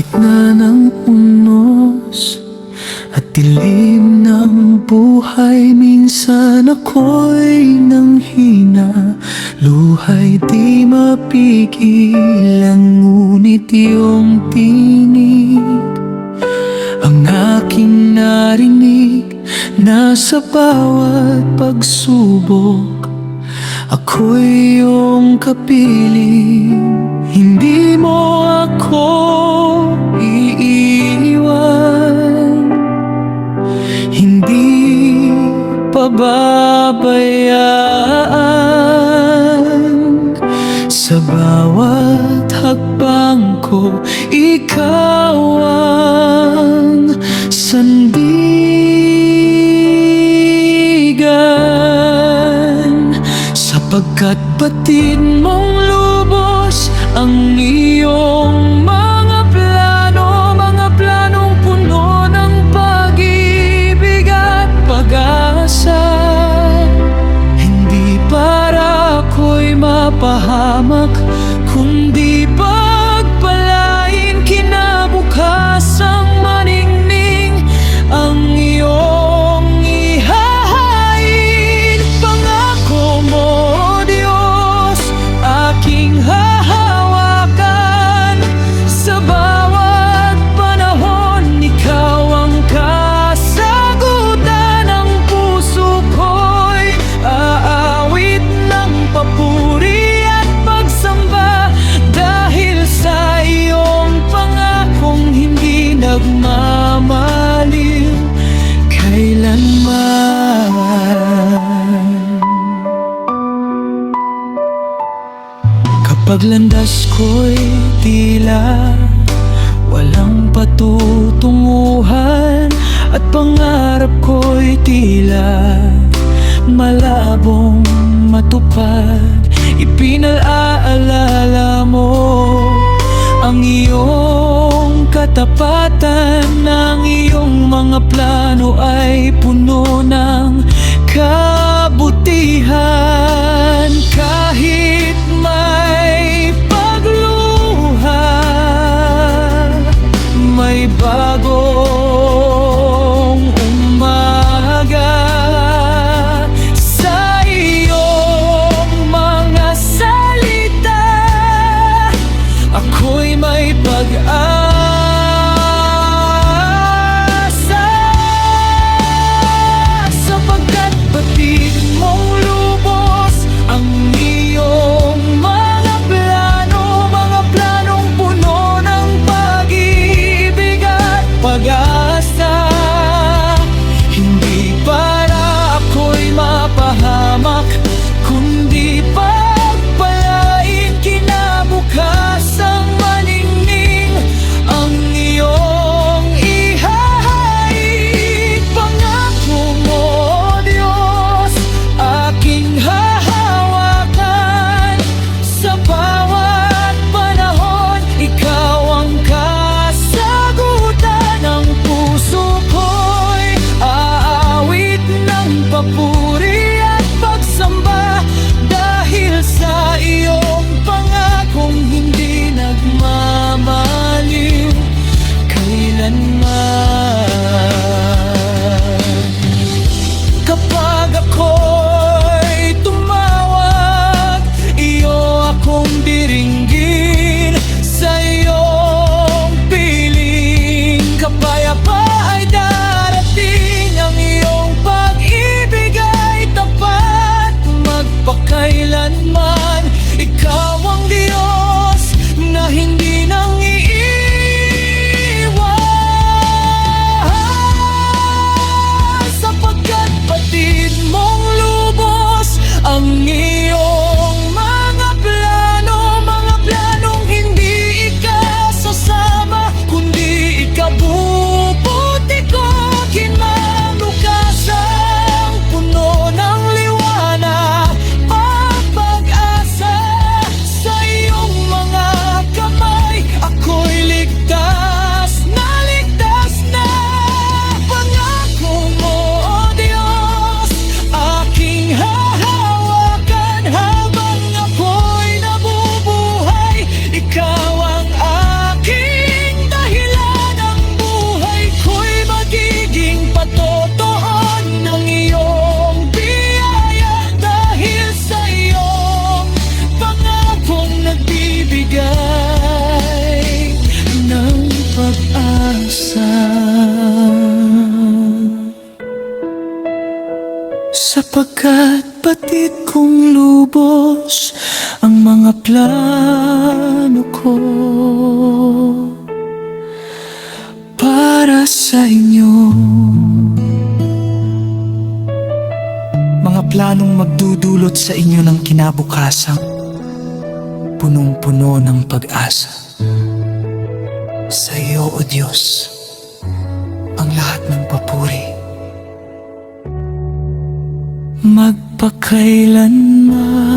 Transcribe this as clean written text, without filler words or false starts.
gitna ng unos at dilim ng buhay, minsan ako'y nanghina. Luha'y di mapigilan, ngunit iyong tinig ang aking narinig. Nasa bawat pagsubok, ako'y iyong kapiling. Hindi mo ako iiwan, hindi pababayaan. Sa bawat hakbang ko, ikaw ang sandigan. Sapagkat batid mong lubos ang iyong mga planong puno ng pag-ibig at pag-asa. Hindi para ako'y mapahamak, kundi pagpalain kinabukasang maningning ang iyong ihahain. Pangako mo, O Diyos, aking hahawakan. Sa bawat panahon, ikaw ang kasagutan. Ang puso ko'y aawit ng papuri at pagsamba, dahil sa iyong pangakong hindi nagmamaliw kailanman. Kapag landas ko'y tila walang patutunguhan, at pangarap ko'y tila malabong matupad, ipinaalala mo ang iyong katapatan. Ang iyong mga plano ay puno ng kabutihan. Kahit may pagluha, may bagong umaga. Sa iyong mga salita, ako'y may pag-asa. Sapagkat batid mong lubos ang iyong mga planong puno ng pag-ibig at pag-asa. Hindi para ako'y mapahamak, kundi pagpalain kinabukasang maningning sapagkat batid kong lubos ang mga plano ko para sa inyo. Mga planong magdudulot sa inyo ng kinabukasang punong-puno ng pag-asa. Sa iyo, O Diyos, ang lahat ng papuri. Magpakailanman